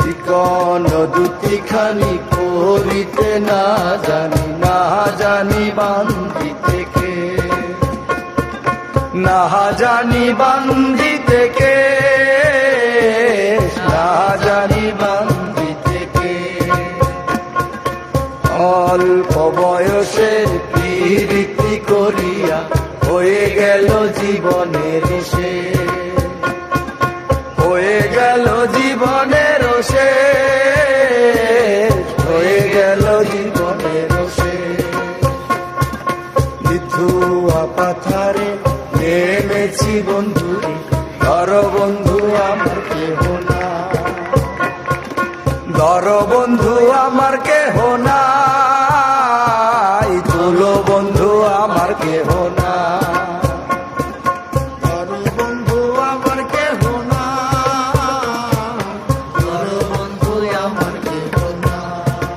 চিকন দুটি খানি করিতে না জানি বান্ধিতে কে, না জানি বান্ধিতে কে, না জানি বান্ধিতে কে। অল্প বয়সে প্রীতি করিয়া হয়ে গেল জীবনের শেষ, হয়ে গেল জীবনের শেষ, হয়ে গেল জীবনের শেষ। বিধুয়া পাথারে নেমেছি বন্ধুরে, ধর বন্ধু আমার কেহ না, ধর বন্ধু আমার কেহ না।